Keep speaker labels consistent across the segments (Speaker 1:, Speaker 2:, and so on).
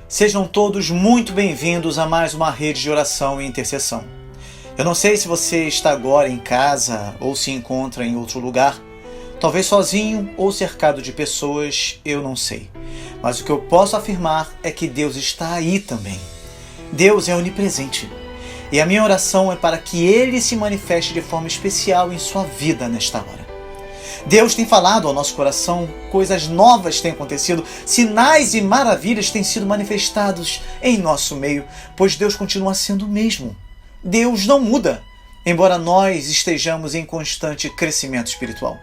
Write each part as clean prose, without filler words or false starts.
Speaker 1: Sejam todos muito bem-vindos a mais uma rede de oração e intercessão. Eu não sei se você está agora em casa ou se encontra em outro lugar, talvez sozinho ou cercado de pessoas, eu não sei. Mas o que eu posso afirmar é que Deus está aí também. Deus é onipresente. E a minha oração é para que Ele se manifeste de forma especial em sua vida nesta hora. Deus tem falado ao nosso coração, coisas novas têm acontecido, sinais e maravilhas têm sido manifestados em nosso meio, pois Deus continua sendo o mesmo. Deus não muda, embora nós estejamos em constante crescimento espiritual.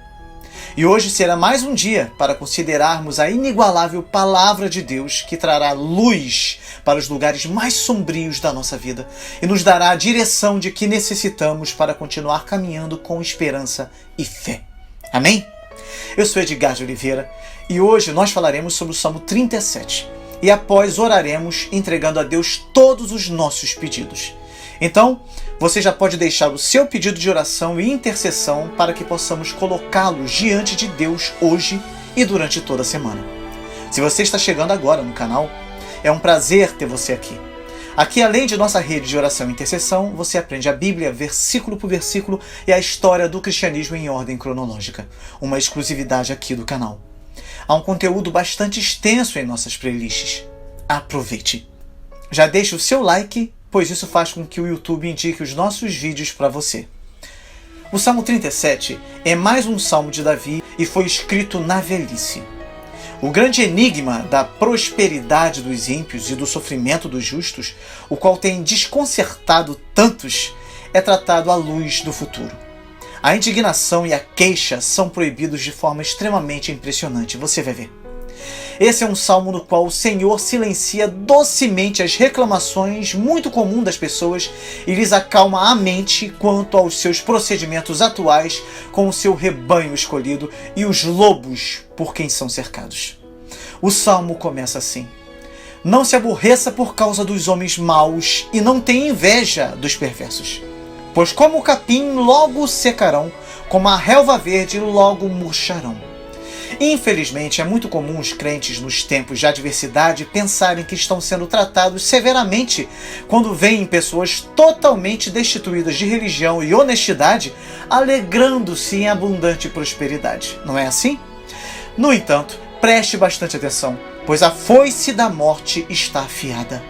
Speaker 1: E hoje será mais um dia para considerarmos a inigualável Palavra de Deus que trará luz para os lugares mais sombrios da nossa vida e nos dará a direção de que necessitamos para continuar caminhando com esperança e fé. Amém? Eu sou Edgar de Oliveira e hoje nós falaremos sobre o Salmo 37 e após oraremos entregando a Deus todos os nossos pedidos. Então, você já pode deixar o seu pedido de oração e intercessão para que possamos colocá-los diante de Deus hoje e durante toda a semana. Se você está chegando agora no canal, é um prazer ter você aqui. Aqui, além de nossa rede de oração e intercessão, você aprende a Bíblia versículo por versículo e a história do cristianismo em ordem cronológica, uma exclusividade aqui do canal. Há um conteúdo bastante extenso em nossas playlists. Aproveite! Já deixe o seu like, pois isso faz com que o YouTube indique os nossos vídeos para você. O Salmo 37 é mais um salmo de Davi e foi escrito na velhice. O grande enigma da prosperidade dos ímpios e do sofrimento dos justos, o qual tem desconcertado tantos, é tratado à luz do futuro. A indignação e a queixa são proibidos de forma extremamente impressionante, você vai ver. Esse é um salmo no qual o Senhor silencia docemente as reclamações muito comuns das pessoas e lhes acalma a mente quanto aos seus procedimentos atuais com o seu rebanho escolhido e os lobos por quem são cercados. O salmo começa assim: não se aborreça por causa dos homens maus e não tenha inveja dos perversos, pois como o capim logo secarão, como a relva verde logo murcharão. Infelizmente, é muito comum os crentes nos tempos de adversidade pensarem que estão sendo tratados severamente quando veem pessoas totalmente destituídas de religião e honestidade alegrando-se em abundante prosperidade. Não é assim? No entanto, preste bastante atenção, pois a foice da morte está afiada.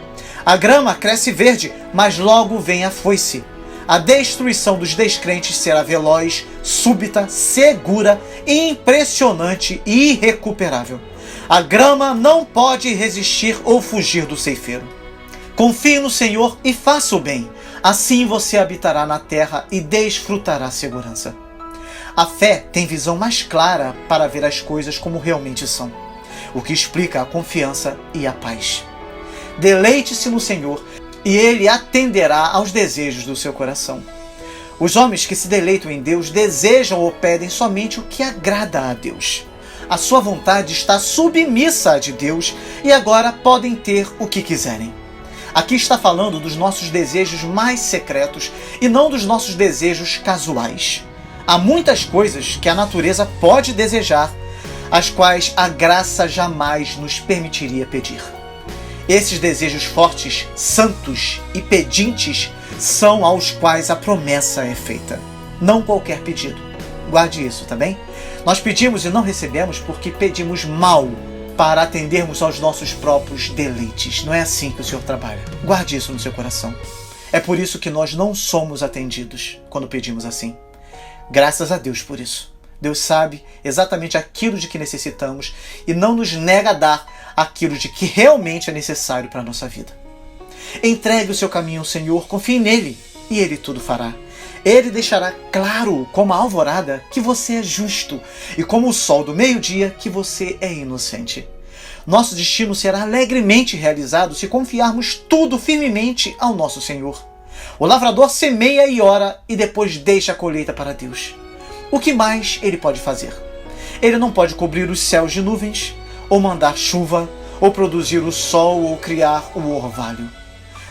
Speaker 1: A grama cresce verde, mas logo vem a foice. A destruição dos descrentes será veloz, súbita, segura, impressionante e irrecuperável. A grama não pode resistir ou fugir do ceifeiro. Confie no Senhor e faça o bem. Assim você habitará na terra e desfrutará segurança. A fé tem visão mais clara para ver as coisas como realmente são, o que explica a confiança e a paz. Deleite-se no Senhor e Ele atenderá aos desejos do seu coração. Os homens que se deleitam em Deus desejam ou pedem somente o que agrada a Deus. A sua vontade está submissa à de Deus e agora podem ter o que quiserem. Aqui está falando dos nossos desejos mais secretos e não dos nossos desejos casuais. Há muitas coisas que a natureza pode desejar, as quais a graça jamais nos permitiria pedir. Esses desejos fortes, santos e pedintes são aos quais a promessa é feita. Não qualquer pedido. Guarde isso, tá bem? Nós pedimos e não recebemos porque pedimos mal para atendermos aos nossos próprios deleites. Não é assim que o Senhor trabalha. Guarde isso no seu coração. É por isso que nós não somos atendidos quando pedimos assim. Graças a Deus por isso. Deus sabe exatamente aquilo de que necessitamos e não nos nega a dar aquilo de que realmente é necessário para a nossa vida. Entregue o seu caminho ao Senhor, confie nele e Ele tudo fará. Ele deixará claro como a alvorada que você é justo e como o sol do meio-dia que você é inocente. Nosso destino será alegremente realizado se confiarmos tudo firmemente ao nosso Senhor. O lavrador semeia e ora e depois deixa a colheita para Deus. O que mais ele pode fazer? Ele não pode cobrir os céus de nuvens, ou mandar chuva, ou produzir o sol, ou criar o orvalho.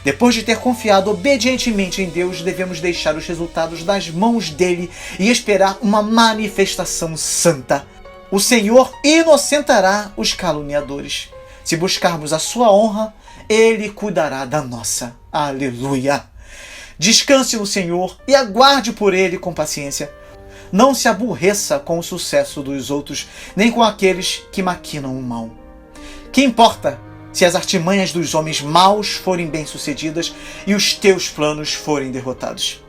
Speaker 1: Depois de ter confiado obedientemente em Deus, devemos deixar os resultados das mãos dele e esperar uma manifestação santa. O Senhor inocentará os caluniadores. Se buscarmos a sua honra, Ele cuidará da nossa. Aleluia! Descanse no Senhor e aguarde por Ele com paciência. Não se aborreça com o sucesso dos outros, nem com aqueles que maquinam o mal. Que importa se as artimanhas dos homens maus forem bem-sucedidas e os teus planos forem derrotados?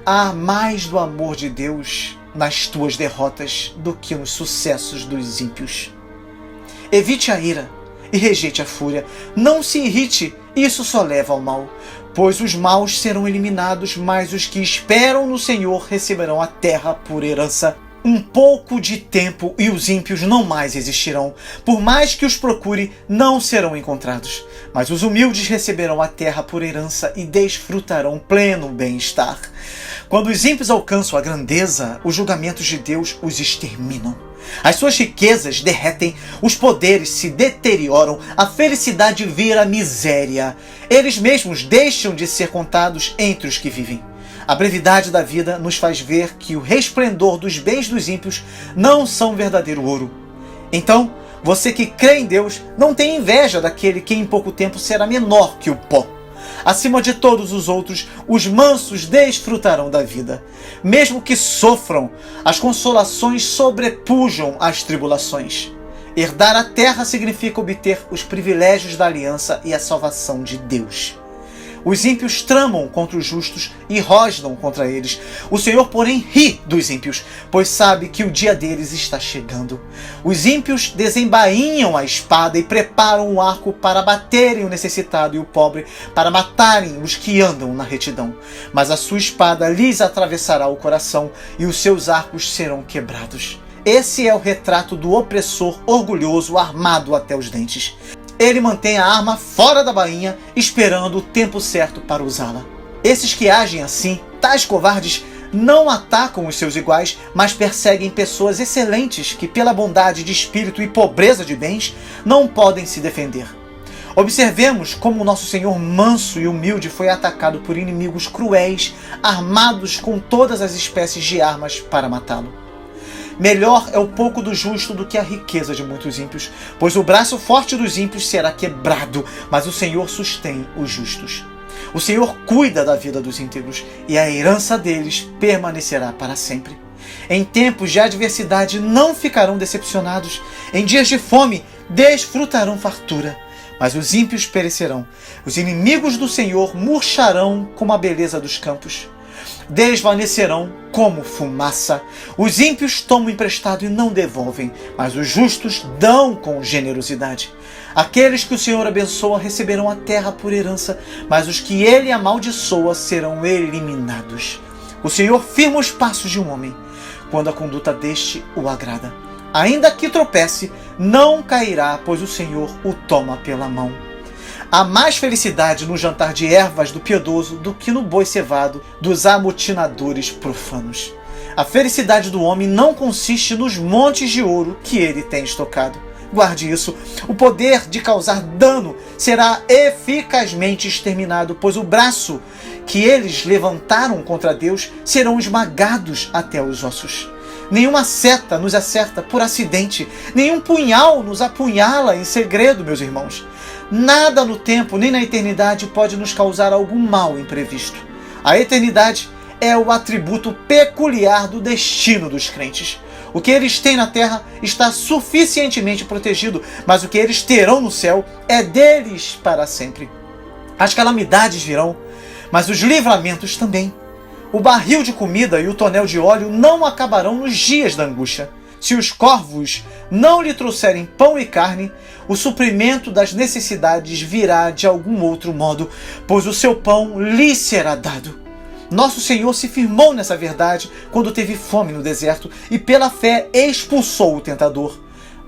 Speaker 1: Há mais do amor de Deus nas tuas derrotas do que nos sucessos dos ímpios. Evite a ira e rejeite a fúria. Não se irrite, isso só leva ao mal. Pois os maus serão eliminados, mas os que esperam no Senhor receberão a terra por herança. Um pouco de tempo e os ímpios não mais existirão. Por mais que os procure, não serão encontrados. Mas os humildes receberão a terra por herança e desfrutarão pleno bem-estar. Quando os ímpios alcançam a grandeza, os julgamentos de Deus os exterminam. As suas riquezas derretem, os poderes se deterioram, a felicidade vira miséria. Eles mesmos deixam de ser contados entre os que vivem. A brevidade da vida nos faz ver que o resplendor dos bens dos ímpios não são verdadeiro ouro. Então, você que crê em Deus, não tem inveja daquele que em pouco tempo será menor que o pó. Acima de todos os outros, os mansos desfrutarão da vida. Mesmo que sofram, as consolações sobrepujam as tribulações. Herdar a terra significa obter os privilégios da aliança e a salvação de Deus. Os ímpios tramam contra os justos e rosnam contra eles. O Senhor, porém, ri dos ímpios, pois sabe que o dia deles está chegando. Os ímpios desembainham a espada e preparam o arco para baterem o necessitado e o pobre, para matarem os que andam na retidão. Mas a sua espada lhes atravessará o coração e os seus arcos serão quebrados. Esse é o retrato do opressor orgulhoso armado até os dentes. Ele mantém a arma fora da bainha, esperando o tempo certo para usá-la. Esses que agem assim, tais covardes, não atacam os seus iguais, mas perseguem pessoas excelentes que, pela bondade de espírito e pobreza de bens, não podem se defender. Observemos como o nosso Senhor manso e humilde foi atacado por inimigos cruéis, armados com todas as espécies de armas para matá-lo. Melhor é o pouco do justo do que a riqueza de muitos ímpios, pois o braço forte dos ímpios será quebrado, mas o Senhor sustém os justos. O Senhor cuida da vida dos íntegros, e a herança deles permanecerá para sempre. Em tempos de adversidade não ficarão decepcionados, em dias de fome desfrutarão fartura, mas os ímpios perecerão. Os inimigos do Senhor murcharão como a beleza dos campos. Desvanecerão como fumaça. Os ímpios tomam emprestado e não devolvem, mas os justos dão com generosidade. Aqueles que o Senhor abençoa receberão a terra por herança, mas os que ele amaldiçoa serão eliminados. O Senhor firma os passos de um homem, quando a conduta deste o agrada. Ainda que tropece, não cairá, pois o Senhor o toma pela mão. Há mais felicidade no jantar de ervas do piedoso do que no boi cevado dos amotinadores profanos. A felicidade do homem não consiste nos montes de ouro que ele tem estocado. Guarde isso. O poder de causar dano será eficazmente exterminado, pois o braço que eles levantaram contra Deus serão esmagados até os ossos. Nenhuma seta nos acerta por acidente, nenhum punhal nos apunhala em segredo, meus irmãos. Nada no tempo nem na eternidade pode nos causar algum mal imprevisto. A eternidade é o atributo peculiar do destino dos crentes. O que eles têm na terra está suficientemente protegido, mas o que eles terão no céu é deles para sempre. As calamidades virão, mas os livramentos também. O barril de comida e o tonel de óleo não acabarão nos dias da angústia. Se os corvos não lhe trouxerem pão e carne, o suprimento das necessidades virá de algum outro modo, pois o seu pão lhe será dado. Nosso Senhor se firmou nessa verdade quando teve fome no deserto e pela fé expulsou o tentador.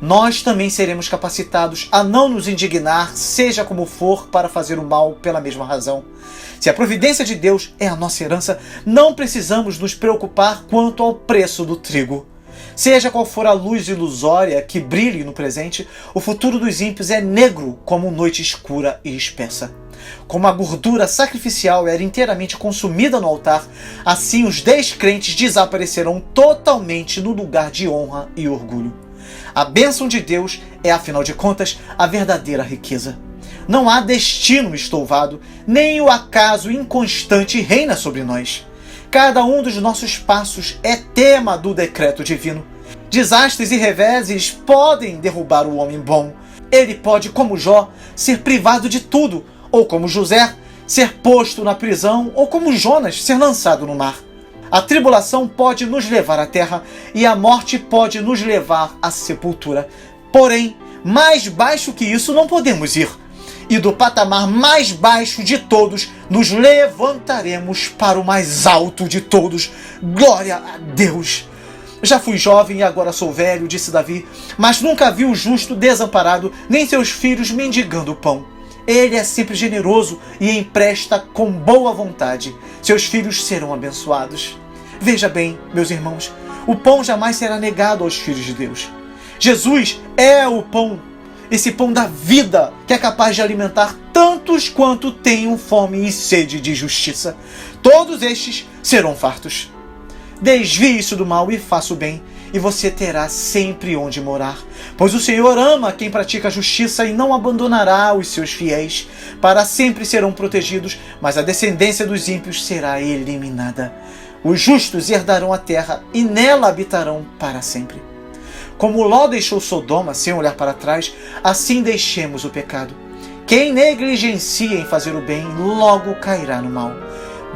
Speaker 1: Nós também seremos capacitados a não nos indignar, seja como for, para fazer o mal pela mesma razão. Se a providência de Deus é a nossa herança, não precisamos nos preocupar quanto ao preço do trigo. Seja qual for a luz ilusória que brilhe no presente, o futuro dos ímpios é negro como noite escura e espessa. Como a gordura sacrificial era inteiramente consumida no altar, assim os descrentes desaparecerão totalmente no lugar de honra e orgulho. A bênção de Deus é, afinal de contas, a verdadeira riqueza. Não há destino estouvado, nem o acaso inconstante reina sobre nós. Cada um dos nossos passos é tema do decreto divino. Desastres e reveses podem derrubar o homem bom. Ele pode, como Jó, ser privado de tudo, ou como José, ser posto na prisão, ou como Jonas, ser lançado no mar. A tribulação pode nos levar à terra e a morte pode nos levar à sepultura. Porém, mais baixo que isso não podemos ir. E do patamar mais baixo de todos, nos levantaremos para o mais alto de todos. Glória a Deus! Já fui jovem e agora sou velho, disse Davi, mas nunca vi o justo desamparado, nem seus filhos mendigando pão. Ele é sempre generoso e empresta com boa vontade. Seus filhos serão abençoados. Veja bem, meus irmãos, o pão jamais será negado aos filhos de Deus. Jesus é o pão, esse pão da vida que é capaz de alimentar tantos quanto tenham fome e sede de justiça. Todos estes serão fartos. Desvie-se do mal e faça o bem, e você terá sempre onde morar. Pois o Senhor ama quem pratica a justiça e não abandonará os seus fiéis. Para sempre serão protegidos, mas a descendência dos ímpios será eliminada. Os justos herdarão a terra e nela habitarão para sempre. Como Ló deixou Sodoma sem olhar para trás, assim deixemos o pecado. Quem negligencia em fazer o bem, logo cairá no mal.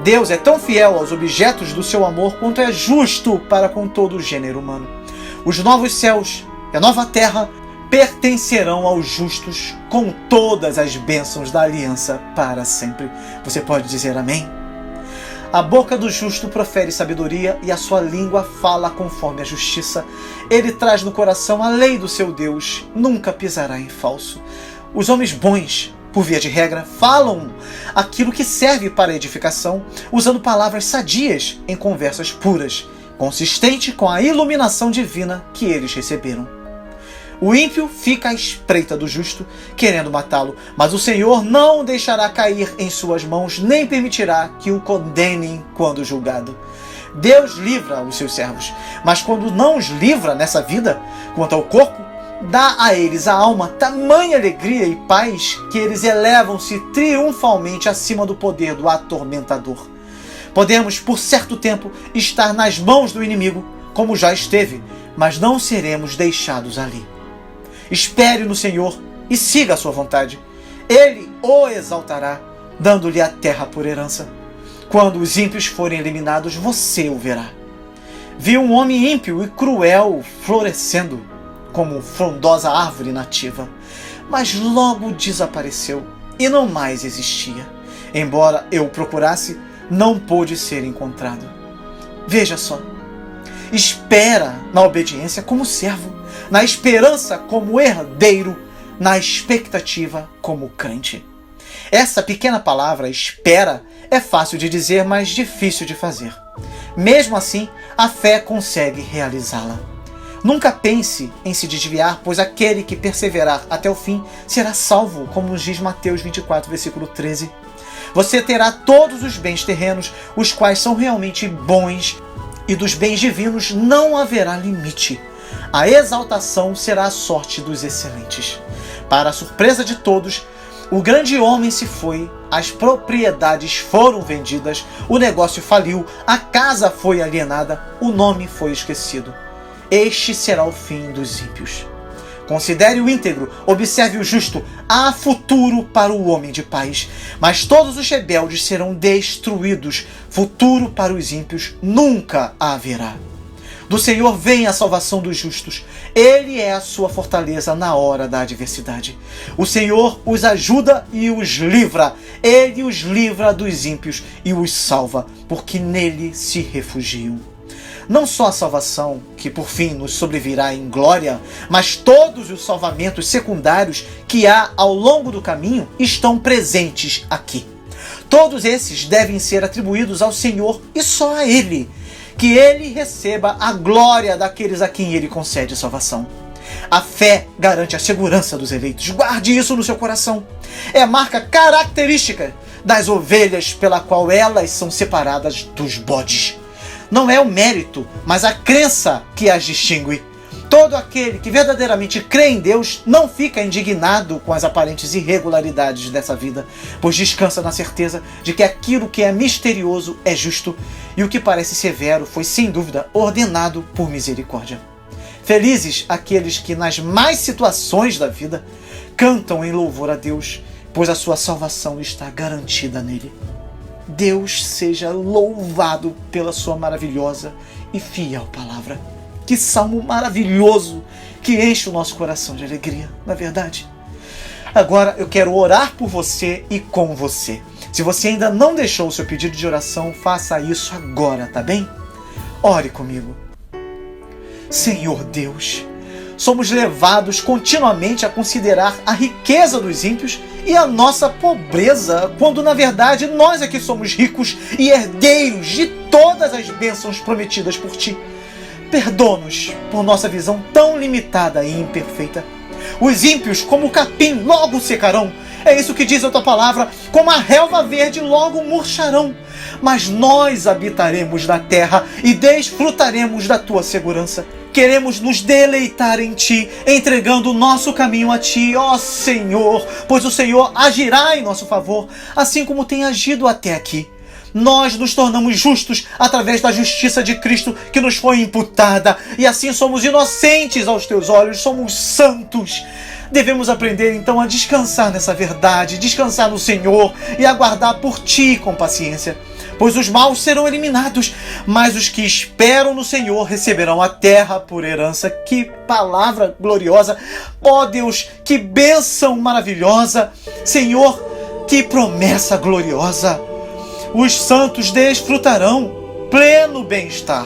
Speaker 1: Deus é tão fiel aos objetos do seu amor quanto é justo para com todo o gênero humano. Os novos céus e a nova terra pertencerão aos justos com todas as bênçãos da aliança para sempre. Você pode dizer amém? A boca do justo profere sabedoria e a sua língua fala conforme a justiça. Ele traz no coração a lei do seu Deus, nunca pisará em falso. Os homens bons, por via de regra, falam aquilo que serve para a edificação, usando palavras sadias em conversas puras, consistente com a iluminação divina que eles receberam. O ímpio fica à espreita do justo, querendo matá-lo, mas o Senhor não o deixará cair em suas mãos, nem permitirá que o condenem quando julgado. Deus livra os seus servos, mas quando não os livra nessa vida, quanto ao corpo, dá a eles a alma tamanha alegria e paz que eles elevam-se triunfalmente acima do poder do atormentador. Podemos, por certo tempo, estar nas mãos do inimigo, como já esteve, mas não seremos deixados ali. Espere no Senhor e siga a sua vontade. Ele o exaltará, dando-lhe a terra por herança. Quando os ímpios forem eliminados, você o verá. Vi um homem ímpio e cruel florescendo, como frondosa árvore nativa, mas logo desapareceu e não mais existia. Embora eu o procurasse, não pôde ser encontrado. Veja só, espera na obediência como servo, na esperança como herdeiro, na expectativa como crente. Essa pequena palavra, espera, é fácil de dizer, mas difícil de fazer. Mesmo assim, a fé consegue realizá-la. Nunca pense em se desviar, pois aquele que perseverar até o fim será salvo, como nos diz Mateus 24, versículo 13. Você terá todos os bens terrenos, os quais são realmente bons, e dos bens divinos não haverá limite. A exaltação será a sorte dos excelentes. Para a surpresa de todos, o grande homem se foi, as propriedades foram vendidas, o negócio faliu, a casa foi alienada, o nome foi esquecido. Este será o fim dos ímpios. Considere o íntegro, observe o justo, há futuro para o homem de paz. Mas todos os rebeldes serão destruídos, futuro para os ímpios nunca haverá. Do Senhor vem a salvação dos justos. Ele é a sua fortaleza na hora da adversidade. O Senhor os ajuda e os livra. Ele os livra dos ímpios e os salva, porque nele se refugiam. Não só a salvação, que por fim nos sobrevirá em glória, mas todos os salvamentos secundários que há ao longo do caminho estão presentes aqui. Todos esses devem ser atribuídos ao Senhor e só a Ele. Que Ele receba a glória daqueles a quem Ele concede salvação. A fé garante a segurança dos eleitos. Guarde isso no seu coração. É a marca característica das ovelhas pela qual elas são separadas dos bodes. Não é o mérito, mas a crença que as distingue. Todo aquele que verdadeiramente crê em Deus não fica indignado com as aparentes irregularidades dessa vida, pois descansa na certeza de que aquilo que é misterioso é justo e o que parece severo foi, sem dúvida, ordenado por misericórdia. Felizes aqueles que, nas más situações da vida, cantam em louvor a Deus, pois a sua salvação está garantida nele. Deus seja louvado pela sua maravilhosa e fiel palavra. Que salmo maravilhoso que enche o nosso coração de alegria, na verdade. Agora eu quero orar por você e com você. Se você ainda não deixou o seu pedido de oração, faça isso agora, tá bem? Ore comigo. Senhor Deus, somos levados continuamente a considerar a riqueza dos ímpios e a nossa pobreza, quando na verdade nós é que somos ricos e herdeiros de todas as bênçãos prometidas por Ti. Perdoa-nos por nossa visão tão limitada e imperfeita. Os ímpios, como o capim, logo secarão. É isso que diz a Tua palavra. Como a relva verde, logo murcharão. Mas nós habitaremos na terra e desfrutaremos da Tua segurança. Queremos nos deleitar em Ti, entregando o nosso caminho a Ti, ó Senhor, pois o Senhor agirá em nosso favor, assim como tem agido até aqui. Nós nos tornamos justos através da justiça de Cristo que nos foi imputada, e assim somos inocentes aos Teus olhos, somos santos. Devemos aprender então a descansar nessa verdade, descansar no Senhor e aguardar por Ti com paciência. Pois os maus serão eliminados, mas os que esperam no Senhor receberão a terra por herança. Que palavra gloriosa! Ó Deus, que bênção maravilhosa! Senhor, que promessa gloriosa! Os santos desfrutarão pleno bem-estar.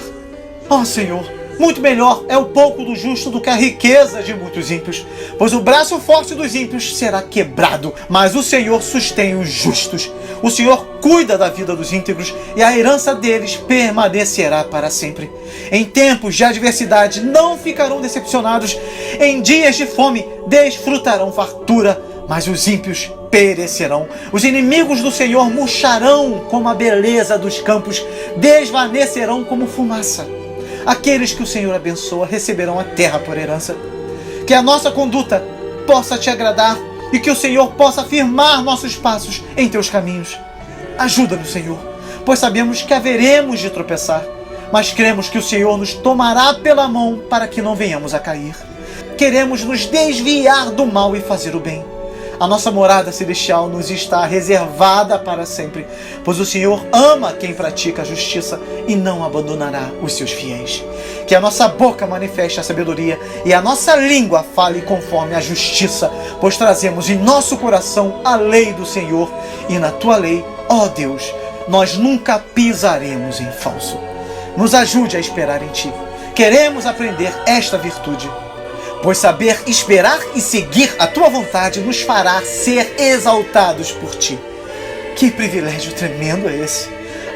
Speaker 1: Ó Senhor, muito melhor é o pouco do justo do que a riqueza de muitos ímpios, pois o braço forte dos ímpios será quebrado, mas o Senhor sustém os justos. O Senhor cuida da vida dos íntegros e a herança deles permanecerá para sempre. Em tempos de adversidade não ficarão decepcionados, em dias de fome desfrutarão fartura, mas os ímpios perecerão. Os inimigos do Senhor murcharão como a beleza dos campos, desvanecerão como fumaça. Aqueles que o Senhor abençoa receberão a terra por herança. Que a nossa conduta possa Te agradar e que o Senhor possa firmar nossos passos em Teus caminhos. Ajuda-nos, Senhor, pois sabemos que haveremos de tropeçar, mas cremos que o Senhor nos tomará pela mão para que não venhamos a cair. Queremos nos desviar do mal e fazer o bem. A nossa morada celestial nos está reservada para sempre, pois o Senhor ama quem pratica a justiça e não abandonará os seus fiéis. Que a nossa boca manifeste a sabedoria e a nossa língua fale conforme a justiça, pois trazemos em nosso coração a lei do Senhor e na Tua lei, ó Deus, nós nunca pisaremos em falso. Nos ajude a esperar em Ti. Queremos aprender esta virtude, pois saber esperar e seguir a Tua vontade nos fará ser exaltados por Ti. Que privilégio tremendo é esse!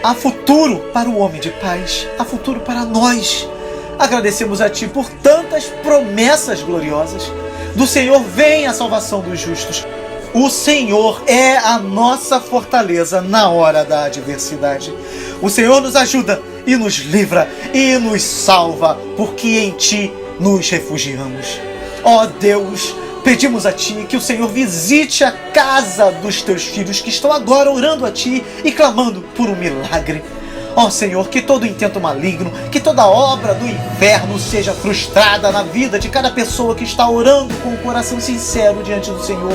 Speaker 1: Há futuro para o homem de paz, há futuro para nós. Agradecemos a Ti por tantas promessas gloriosas. Do Senhor vem a salvação dos justos. O Senhor é a nossa fortaleza na hora da adversidade. O Senhor nos ajuda e nos livra e nos salva, porque em Ti nos refugiamos. Ó Deus, pedimos a Ti que o Senhor visite a casa dos Teus filhos que estão agora orando a Ti e clamando por um milagre. Ó Senhor, que todo intento maligno, que toda obra do inferno seja frustrada na vida de cada pessoa que está orando com o coração sincero diante do Senhor.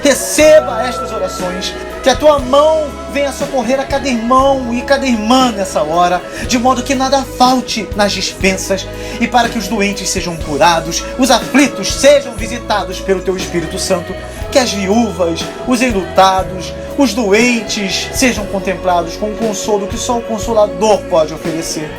Speaker 1: Receba estas orações, que a Tua mão venha socorrer a cada irmão e cada irmã nessa hora, de modo que nada falte nas dispensas, e para que os doentes sejam curados, os aflitos sejam visitados pelo Teu Espírito Santo, que as viúvas, os enlutados, os doentes sejam contemplados com o consolo que só o Consolador pode oferecer.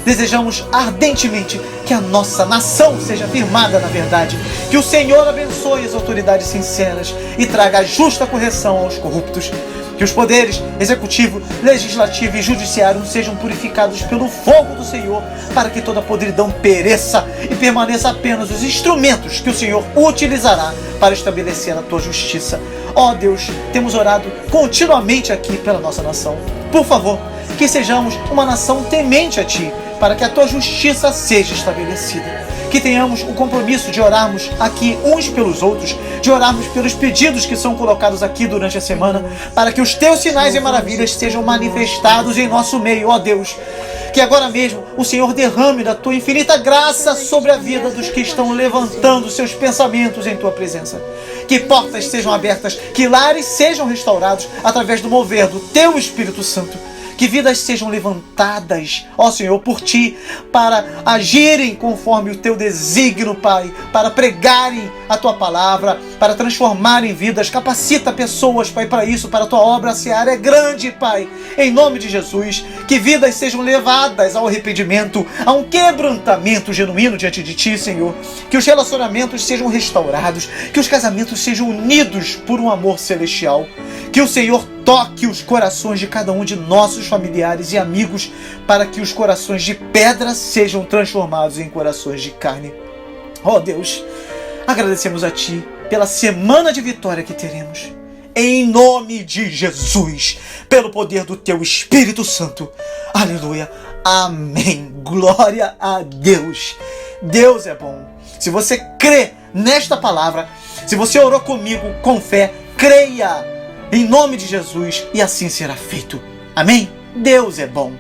Speaker 1: Desejamos ardentemente que a nossa nação seja firmada na verdade, que o Senhor abençoe as autoridades sinceras e traga a justa correção aos corruptos, que os poderes executivo, legislativo e judiciário sejam purificados pelo fogo do Senhor, para que toda podridão pereça e permaneça apenas os instrumentos que o Senhor utilizará para estabelecer a Tua justiça. Ó Deus, temos orado continuamente aqui pela nossa nação. Por favor, que sejamos uma nação temente a Ti, para que a Tua justiça seja estabelecida. que tenhamos o compromisso de orarmos aqui uns pelos outros, de orarmos pelos pedidos que são colocados aqui durante a semana, para que os teus sinais e maravilhas sejam manifestados em nosso meio, ó Deus. Que agora mesmo o Senhor derrame da tua infinita graça sobre a vida dos que estão levantando seus pensamentos em tua presença. Que portas sejam abertas, que lares sejam restaurados através do mover do teu Espírito Santo. Que vidas sejam levantadas, ó Senhor, por Ti, para agirem conforme o Teu desígnio, Pai, para pregarem a Tua palavra, para transformarem vidas. Capacita pessoas, Pai, para isso, para a Tua obra. A seara é grande, Pai, em nome de Jesus. Que vidas sejam levadas ao arrependimento, a um quebrantamento genuíno diante de Ti, Senhor. Que os relacionamentos sejam restaurados, que os casamentos sejam unidos por um amor celestial. Que o Senhor toque os corações de cada um de nossos familiares e amigos, para que os corações de pedra sejam transformados em corações de carne. Ó Deus, agradecemos a Ti pela semana de vitória que teremos. Em nome de Jesus, pelo poder do Teu Espírito Santo. Aleluia. Amém. Glória a Deus. Deus é bom. Se você crê nesta palavra, se você orou comigo com fé, creia em nome de Jesus e assim será feito. Amém? Deus é bom.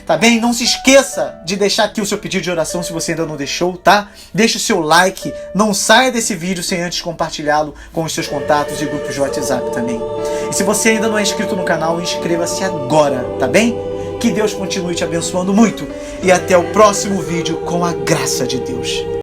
Speaker 1: Tá bem? Não se esqueça de deixar aqui o seu pedido de oração se você ainda não deixou, tá? Deixe o seu like, não saia desse vídeo sem antes compartilhá-lo com os seus contatos e grupos de WhatsApp também. E se você ainda não é inscrito no canal, inscreva-se agora, tá bem? Que Deus continue te abençoando muito e até o próximo vídeo com a graça de Deus.